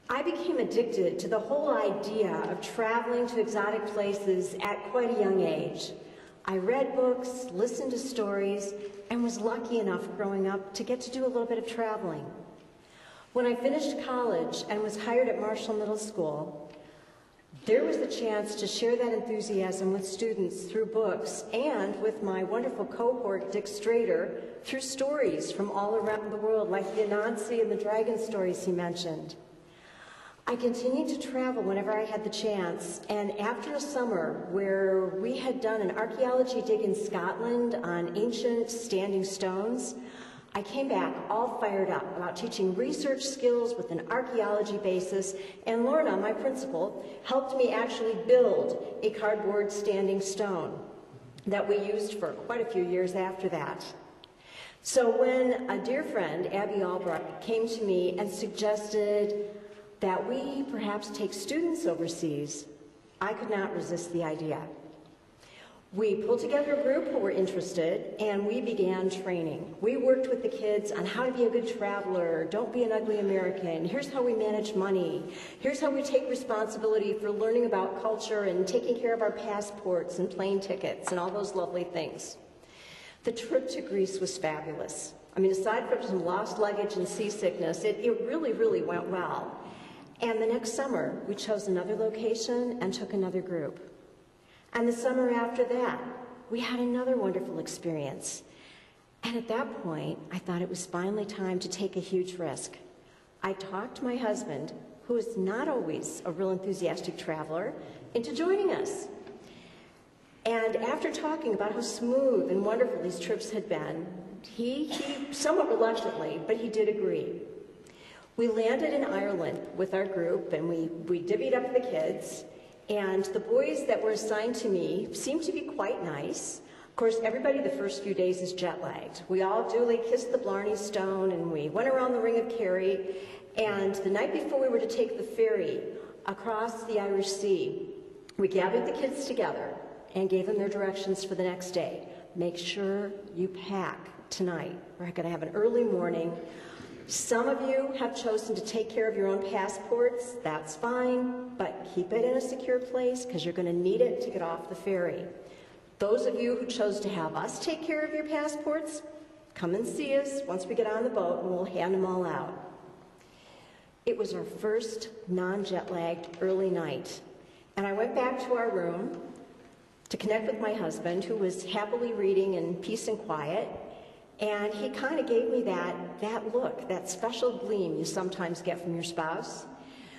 I became addicted to the whole idea of traveling to exotic places at quite a young age. I read books, listened to stories, and was lucky enough growing up to get to do a little bit of traveling. When I finished college and was hired at Marshall Middle School, there was the chance to share that enthusiasm with students through books and with my wonderful cohort, Dick Strader, through stories from all around the world, like the Anansi and the dragon stories he mentioned. I continued to travel whenever I had the chance, and after a summer where we had done an archaeology dig in Scotland on ancient standing stones, I came back all fired up about teaching research skills with an archaeology basis, and Lorna, my principal, helped me actually build a cardboard standing stone that we used for quite a few years after that. So when a dear friend, Abby Albrecht, came to me and suggested that we perhaps take students overseas, I could not resist the idea. We pulled together a group who were interested, and we began training. We worked with the kids on how to be a good traveler, don't be an ugly American, here's how we manage money, here's how we take responsibility for learning about culture and taking care of our passports and plane tickets and all those lovely things. The trip to Greece was fabulous. I mean, aside from some lost luggage and seasickness, it really, really went well. And the next summer, we chose another location and took another group. And the summer after that, we had another wonderful experience. And at that point, I thought it was finally time to take a huge risk. I talked my husband, who is not always a real enthusiastic traveler, into joining us. And after talking about how smooth and wonderful these trips had been, he somewhat reluctantly, but he did agree. We landed in Ireland with our group, and we divvied up the kids, and the boys that were assigned to me seemed to be quite nice. Of course, everybody the first few days is jet-lagged. We all duly kissed the Blarney Stone, and we went around the Ring of Kerry, and the night before we were to take the ferry across the Irish Sea, we gathered the kids together and gave them their directions for the next day. Make sure you pack tonight. We're going to have an early morning. Some of you have chosen to take care of your own passports. That's fine, but keep it in a secure place because you're going to need it to get off the ferry. Those of you who chose to have us take care of your passports, come and see us once we get on the boat and we'll hand them all out. It was our first non-jet-lagged early night, and I went back to our room to connect with my husband, who was happily reading in peace and quiet. And he kind of gave me that look, that special gleam you sometimes get from your spouse.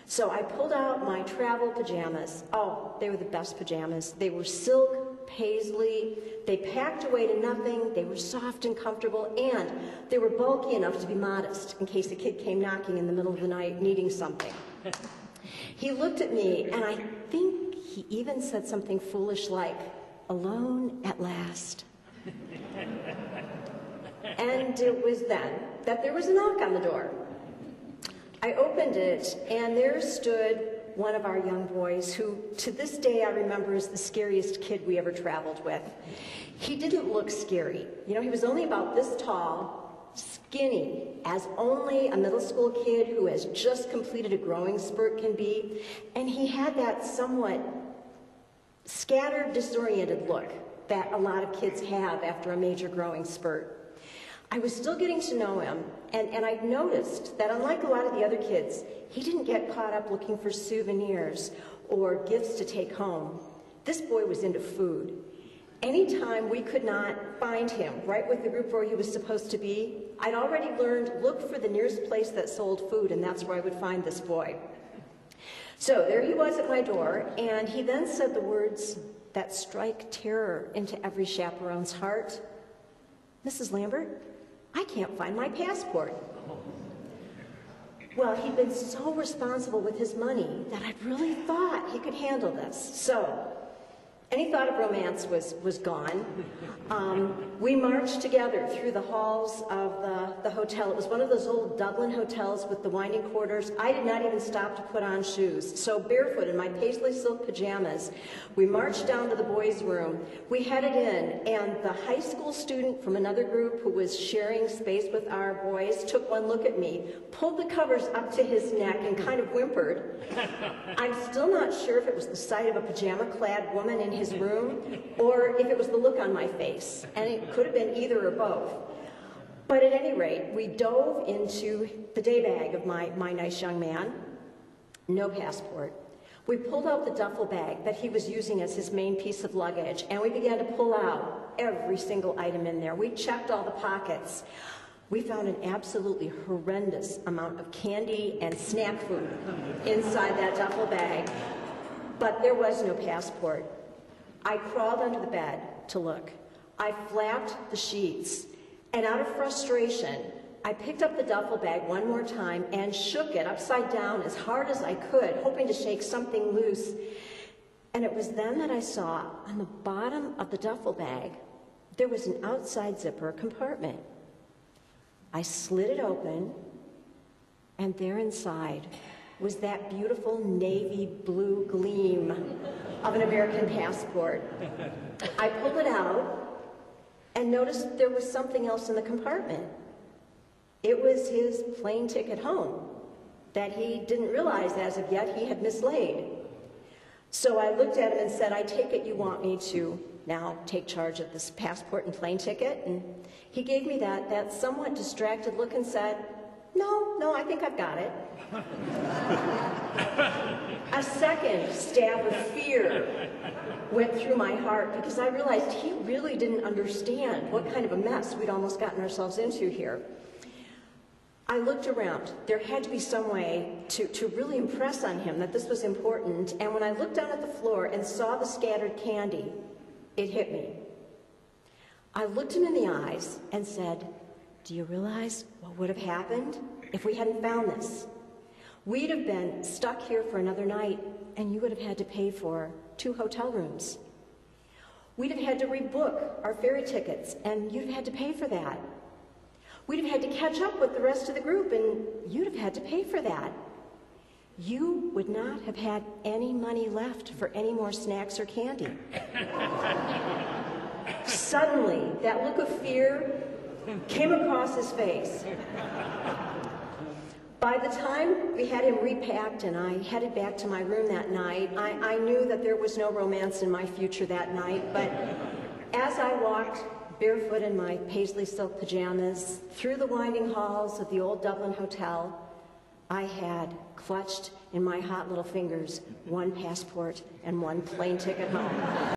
So I pulled out my travel pajamas. Oh, they were the best pajamas. They were silk, paisley. They packed away to nothing. They were soft and comfortable, and they were bulky enough to be modest in case a kid came knocking in the middle of the night needing something. He looked at me, and I think he even said something foolish like, "Alone at last." And it was then that there was a knock on the door. I opened it, and there stood one of our young boys who, to this day, I remember as the scariest kid we ever traveled with. He didn't look scary. You know, he was only about this tall, skinny, as only a middle school kid who has just completed a growing spurt can be, and he had that somewhat scattered, disoriented look that a lot of kids have after a major growing spurt. I was still getting to know him, and I noticed that unlike a lot of the other kids, he didn't get caught up looking for souvenirs or gifts to take home. This boy was into food. Anytime we could not find him right with the group where he was supposed to be, I'd already learned, look for the nearest place that sold food, and that's where I would find this boy. So there he was at my door, and he then said the words that strike terror into every chaperone's heart. "Mrs. Lambert, I can't find my passport." Well, he'd been so responsible with his money that I really thought he could handle this. So Any thought of romance was gone. We marched together through the halls of the hotel. It was one of those old Dublin hotels with the winding corridors. I did not even stop to put on shoes. So barefoot in my paisley silk pajamas, we marched down to the boys' room. We headed in, and the high school student from another group who was sharing space with our boys took one look at me, pulled the covers up to his neck, and kind of whimpered. I'm still not sure if it was the sight of a pajama-clad woman in his room or if it was the look on my face, and it could have been either or both. But at any rate, we dove into the day bag of my nice young man. No passport. We pulled out the duffel bag that he was using as his main piece of luggage, and we began to pull out every single item in there. We checked all the pockets. We found an absolutely horrendous amount of candy and snack food inside that duffel bag, but there was no passport. I crawled under the bed to look. I flapped the sheets, and out of frustration, I picked up the duffel bag one more time and shook it upside down as hard as I could, hoping to shake something loose. And it was then that I saw on the bottom of the duffel bag, there was an outside zipper compartment. I slid it open, and there inside was that beautiful navy blue gleam of an American passport. I pulled it out and noticed there was something else in the compartment. It was his plane ticket home that he didn't realize as of yet he had mislaid. So I looked at him and said, I take it you want me to now take charge of this passport and plane ticket? And he gave me that somewhat distracted look and said, no, I think I've got it. A second stab of fear went through my heart because I realized he really didn't understand what kind of a mess we'd almost gotten ourselves into here. I looked around. There had to be some way to really impress on him that this was important, and when I looked down at the floor and saw the scattered candy, it hit me. I looked him in the eyes and said, do you realize what would have happened if we hadn't found this? We'd have been stuck here for another night, and you would have had to pay for 2 hotel rooms. We'd have had to rebook our ferry tickets, and you'd have had to pay for that. We'd have had to catch up with the rest of the group, and you'd have had to pay for that. You would not have had any money left for any more snacks or candy. Suddenly, that look of fear came across his face. By the time we had him repacked and I headed back to my room that night, I knew that there was no romance in my future that night, but as I walked barefoot in my paisley silk pajamas through the winding halls of the old Dublin hotel, I had clutched in my hot little fingers 1 passport and 1 plane ticket home.